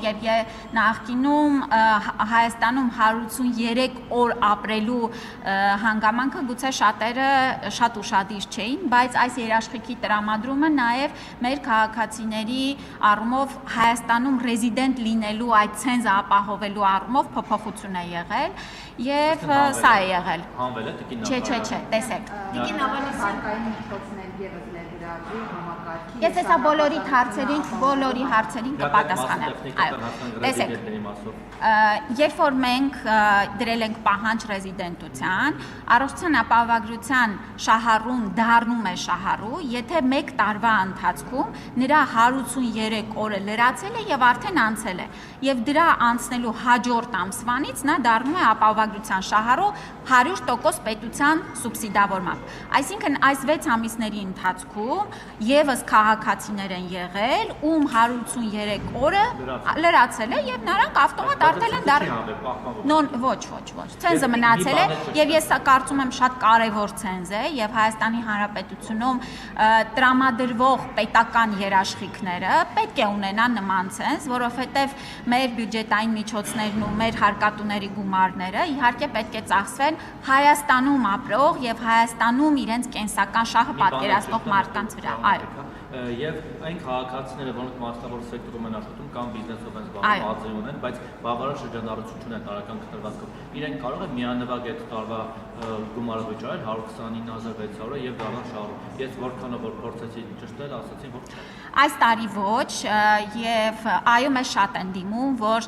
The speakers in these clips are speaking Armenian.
եւ նախկինում Հայաստանում 183 օր ապրելու հանգամանքը գուցե շատերը շատ ուշադիր չէին, բայց այս երաշխիքի տրամադրումը նաեւ մեր քաղաքացիների առումով Հայաստանում ռեզիդենտ լինելու այդ ցենզը ապահովելու առումով փոփոխություն է եղել եւ սա է եղել։ Հանվել է տիկին Չէ, տեսեք։ Տիկին Ավանեսյան եւս ներգրավի համակարգի։ Ես հեսա բոլորի հարցերին կպատասխանեմ։ Այո, տեսեք։ Երբ որ մենք դրել ենք պահանջ ռեզիդենտության, առողջության ապահովագրության շահառուն դառնում է շահառու, եթե 1 տարվա ընթացքում նրա 183 օրը լրացել է եւ արդեն անցել է, եւ դրա անցնելու հաջորդ ամսվանից նա դառնում է ապահովագրության շահառու 100% պետության սուբսիդավորմամբ։ Այսինքն այս 6 ամիսների ընթացքում եւս քաղաքացիներ են եղել, ում 183 օրը լրացել է եւ նրանք ավտոմատ արդեն են դառնում։ Ոչ։ Ցենզը մնացել է եւ ես կարծում եմ շատ կարեւոր ցենզ է եւ Հայաստանի Հանրապետությունում տրամադրվող պետական երաշխիքները պետք է ունենան նման ցենզ, որովհետեւ մեր բյուջետային միջոցներն ու մեր հարկատուների գումարները իհարկե պետք է ծախսվեն Հայաստանում ապրող եւ Հայաստանում իրենց կենսական շահը պատկերացնող մարդկանց վրա։ Այո։ Եվ այն քաղաքացիները, որոնք մասնավոր սեկտորում են աշխատում կամ բիզնեսով են զբաղվում, ածի ունեն, բայց բավարար շրջանառություն չունեն տարական քննարկով, իրենք կարող են միանվագ այդ տարվա գումարը վճարել 129,600 եւ դառնալ շահառու։ Ես որքանով որ փորձեցի ճշտել, ասացին, որ չէ։ Այս տարի ոչ եւ այո մեզ շատ են դիմում, որ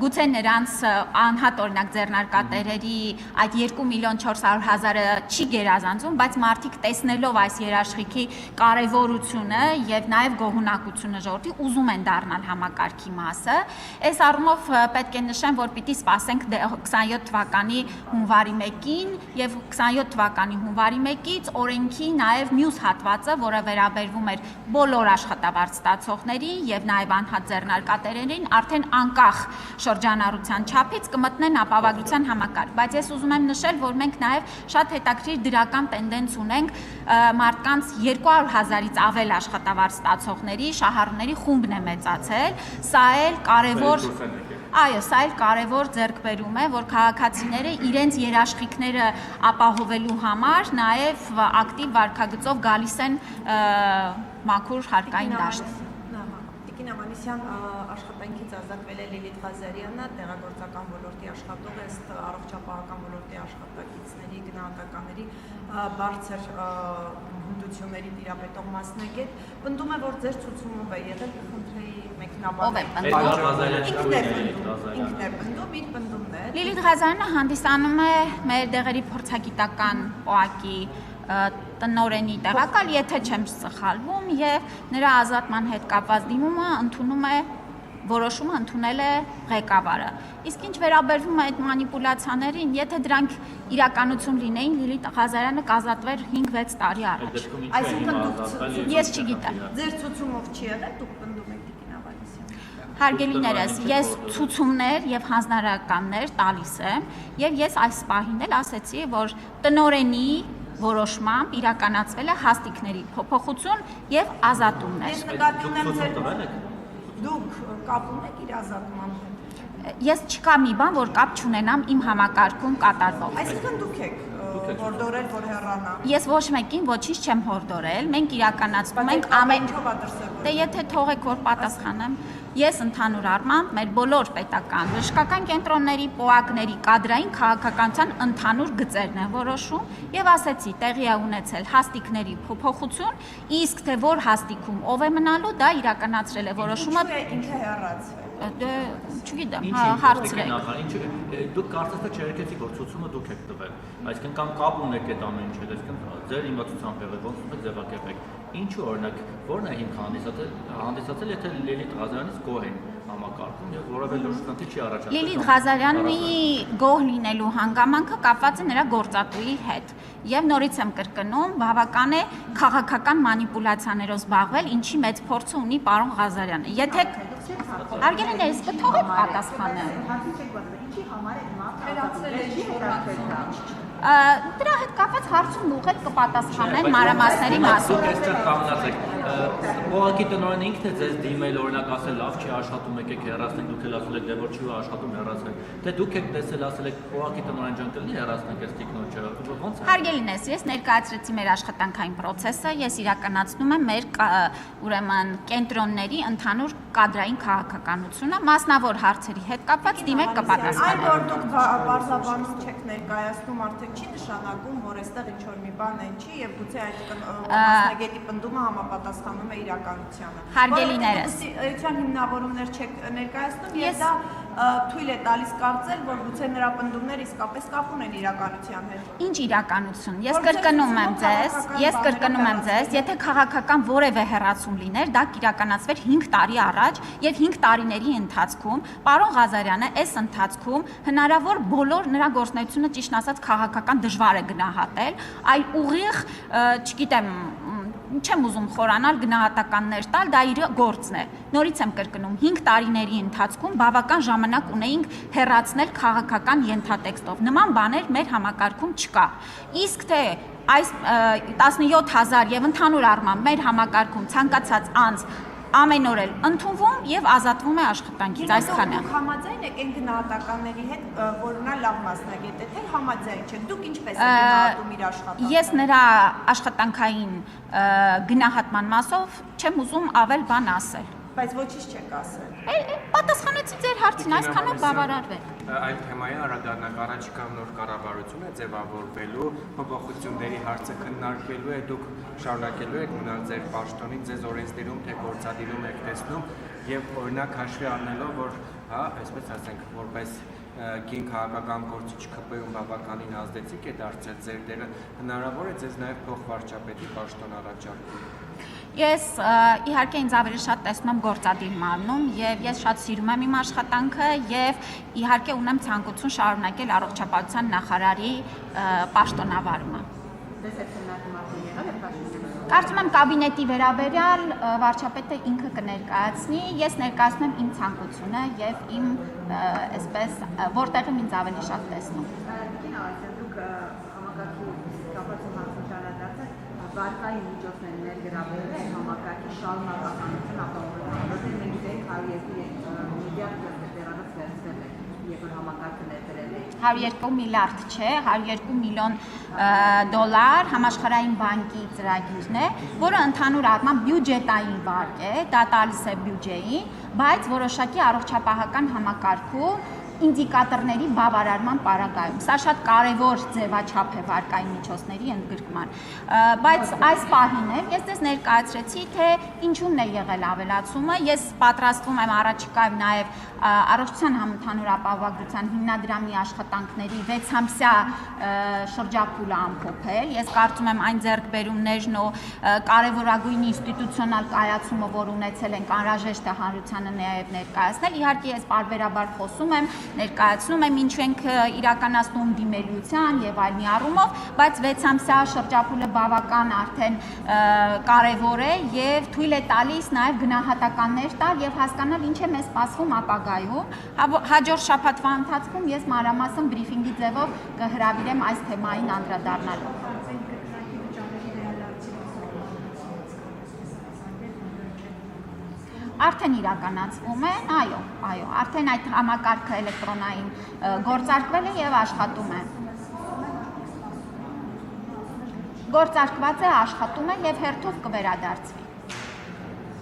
գուցե նրանց անհատ օրինակ ձեռնարկատերերի այդ 2,400,000-ը չի գերազանցում, բայց մարդիկ տեսնելով այս երաշխիքի կարեւորությունը եւ նաեւ գոհունակությունը ժողովրդի ուզում են դառնալ համակարգի մասը։ Այս առումով պետք է նշեմ, որ պիտի սպասենք 27 թվականի հունվարի 1-ին եւ 27 թվականի հունվարի 1-ից օրենքի նաեւ մյուս հատվածը, որը վերաբերվում էր բոլոր աշխատավարձ ստացողներին եւ նաեւ անհատ ձեռնարկատերերին, արդեն անկախ շրջանառության չափից կմտնեն ապահովագրության համակարգ, բայց ես ուզում եմ նշել, որ մենք նաեւ շատ հետաքրքիր դրական տենդենց ունենք մարդկանց 200,000-ից ավել աշխատավարձ ստացողների, շահառուների խումբն է մեծացել, սա էլ կարևոր Այո, սա էլ կարևոր ձեռքբերում է, որ քաղաքացիները իրենց երաշխիքները ապահովելու համար նաև ակտիվ վարքագծով գալիս են մաքուր հարկային դաշտ։ Տիկին Ավանեսյան աշխատանքից ազատվել է Լիլիթ Ղազարյանը, տեղագործական ոլորտի աշխատող, ըստ առողջապահական ոլորտի աշխատակիցների, գնահատականների բարձր հմտությունների տիրապետող մասնագետ, պնդում է, որ ձեր ցուցումով է եղել, խնդրեի մեկնաբանել։ Ինքն է պնդում, իր պնդումն է։ Լիլիթ Ղազարյանը հանդիսանում է մեր դեղերի փորձագիտական օակի տնօրենի տեղակալ, եթե չեմ սխալվում, եւ նրա ազատման հետ կապված դիմումը որոշումը ընդունել է ղեկավարը։ Իսկ ինչ վերաբերվում է այդ մանիպուլյացիաներին, եթե դրանք իրականություն լինեին, Լիլիթ Ղազարյանը կազատվեր 5-6 տարի առաջ։ Այսինքն դուք ես չգիտեմ։ Ձեր ցուցումով չի եղել, դուք պնդում եք Տիկին Ավանեսյան։ Հարգելիներս, ես ցուցումներ եւ հանձնարարականներ տալիս եմ, եւ ես այս պահին էլ ասեցի, որ տնօրենի որոշմամբ իրականացվել է հաստիկների փոփոխություն եւ ազատումներ։ Ես նկատի ունեմ դուք կապում եք իր ազատման հետ։ Ես չկա մի բան, որ կապ չունենամ իմ համակարգում կատարվող։ Այսինքն դուք եք հորդորել, որ հեռանա։ Ես ոչ մեկին ոչինչ չեմ հորդորել, մենք իրականացնում ենք ամեն Դե եթե թողեք, որ պատասխանեմ, ես ընդհանուր առմամբ մեր բոլոր պետական բժշկական կենտրոնների, պոակների, կադրային քաղաքականության ընդհանուր գծերն են որոշում եւ ասեցի, տեղի է ունեցել հաստիկների փոփոխություն, իսկ թե որ հաստիկում ով է մնալու, դա իրականացրել է որոշումը։ Ինչու է հեռացվել։ Դե չգիտեմ, հարցրեք։ Դուք կարծես թե չերկեցիք, որ ցուցումը դուք եք տվել, այսինքն կամ կապ ունեք այդ ամեն ինչը, այսինքն ձեր իմացությամբ եղել, ոնց եք ձևակերպեք։ Ինչու օրինակ, որն է հիմք հանդիսացել, եթե Լիլիթ Ղազարյանից գոհ են համակարգում եւ որևէ լուրջ խնդիր չի առաջացել։ Լիլիթ Ղազարյանի գոհ լինելու հանգամանքը կապված է նրա գործատուի հետ։ Եվ նորից եմ կրկնում, բավական է քաղաքական մանիպուլյացիաներով զբաղվել, ինչի մեծ փորձ ունի պարոն Ղազարյանը։ Եթե Հարգելիներս, կթողեք պատասխանեմ։ Ինչի համար է մարտահրավերացել Դրա հետ կապված հարցում ուղղել կպատասխանեն մանրամասների մասին։ Այստեղ կանգնած եք, Ուղղակի տնօրենը ինքն է ձեզ դիմել, օրինակ ասել, լավ չի աշխատում, եկեք հեռացնենք, դուք էլ ասել եք, դե որ չի աշխատում, հեռացնենք։ Թե դուք եք տեսել, ասել եք, ուղղակի տնօրեն ջան կլինի հեռացնենք այս տիկնոջը։ Ո՞նց է։ Հարգելին ես, ես ներկայացրեցի մեր աշխատանքային process-ը, ես իրականացնում եմ մեր ուրեմն կենտրոնների ընդհանուր կադրային քաղաքականությունը, մասնավոր հարցերի հետ կապված դիմեք կպատասխանեմ։ Այն որ դուք բարձրաբանում չեք ներկայացնում, արդեն չի նշանակում, որ այստեղ ինչ որ մի բան այն չի եւ գուցե այդ մասնագետի պնդումը համապատասխանում է իրականությանը։ Հարգելիներս, Էության հիմնավորումներ չեք ներկայացնում եւ դա թույլ է տալիս կարծել, որ գուցե նրա պնդումները իսկապես կապ ունեն իրականության հետ։ Ինչ իրականություն։ Ես կրկնում եմ ձեզ, եթե քաղաքական որևէ հեռացում լիներ, դա կիրականացվեր 5 տարի առաջ եւ 5 տարիների ընթացքում պարոն Ղազարյանը այս ընթացքում հնարավոր բոլոր նրա գործունեությունը ճիշտ ասած քաղաքական դժվար է գնահատել, այլ ուղիղ, չգիտեմ, չեմ ուզում խորանալ գնահատականներ տալ, դա իր գործն է։ Նորից եմ կրկնում, 5 տարիների ընթացքում բավական ժամանակ ունեինք հեռացնել քաղաքական ենթատեքստով։ Նման բաներ մեր համակարգում չկա։ Իսկ թե այս 17000 եւ ընդհանուր առմամբ մեր համակարգում ցանկացած անձ ամեն օր էլ ընդունվում եւ ազատվում է աշխատանքից, այսքանը։ Դուք համաձայն եք այն գնահատականների հետ, որ նա լավ մասնագետ է, թե համաձայն չեք։ Դուք ինչպես եք գնահատում իր աշխատանքը։ Ես նրա աշխատանքային գնահատման մասով չեմ ուզում ավել բան ասել։ Բայց ոչինչ չեք ասել։ Պատասխանեցի ձեր հարցին, այսքանով բավարարվեք։ Այլ թեմայի անդրադառնանք, առաջիկա նոր կառավարություն է ձևավորվելու, փոփոխությունների հարցը քննարկվելու է, դուք շարունակելու եք մնալ ձեր պաշտոնին, ձեզ օրենսդիրում թե գործադիրում եք տեսնում եւ օրինակ հաշվի առնելով, որ այսպես ասենք, որպես կին քաղաքական գործիչ ԿՊ-ում բավականին ազդեցիկ է դարձել ձեր դերը, հնարավոր է ձեզ նաեւ փոխվարչապետի պաշտոն առաջարկել։ Ես իհարկե ինձ ավելի շատ տեսնում եմ գործադիր մարմնում եւ ես շատ սիրում եմ իմ աշխատանքը եւ իհարկե ունեմ ցանկություն շարունակել առողջապահության նախարարի պաշտոնավարումը։ Կարծում եմ կաբինետի վերաբերյալ վարչապետը ինքը կներկայացնի, ես ներկայացնում եմ իմ ցանկությունը եւ իմ այսպես որտեղ ինձ ավելի շատ տեսնում։ Վարկային միջոցներ ներգրավել են համակարգի շարունակականություն ապահովում, որտեղ մենք գիտենք 102 միլիարդ դրամից վերցրել է, երբ որ համակարգը ներդրել է։ 102 միլիարդ չէ, 102 միլիոն դոլար համաշխարհային բանկի ծրագիրն է, որը ընդհանուր առմամբ բյուջետային վարկ է, դա տալիս է բյուջեին, բայց որոշակի առողջապահական համակարգում ինդիկատորների բավարարման պարագայում։ Սա շատ կարևոր ձևաչափ է վարկային միջոցների ընդգրկման։ Բայց այս պահին ես ձեզ ներկայացրեցի, թե ինչումն է եղել ավելացումը։ Ես պատրաստվում եմ առաջիկայում նաև առողջության համընդհանուր ապահովագրության հիմնադրամի աշխատանքների 6-ամսյա շրջափուլը ամփոփել։ Ես կարծում եմ այն ձեռքբերումներն ու կարևորագույն ինստիտուցիոնալ կայացումը, որ ունեցել ենք, անհրաժեշտ է հանրությանը նաև ներկայացնել։ Իհարկե ես պարբերաբար խոսում եմ, ներկայացնում եմ ինչու ենք իրականացնում դիմելիության եւ այլ մի առումով, բայց 6-ամսյա շրջափուլը բավական արդեն կարևոր է եւ թույլ է տալիս նաեւ գնահատականներ տալ եւ հասկանալ ինչ է մեզ սպասվում ապագայում։ Հաջորդ շաբաթվա ընթացքում ես մանրամասն բրիֆինգի ձևով կհրավիրեմ այս թեմային անդրադառնալու։ Արդեն իրականացվում է, այո, արդեն այդ համակարգը էլեկտրոնային գործարկվել է եւ աշխատում է։ Գործարկված է, աշխատում է եւ հերթով կվերադարձվի։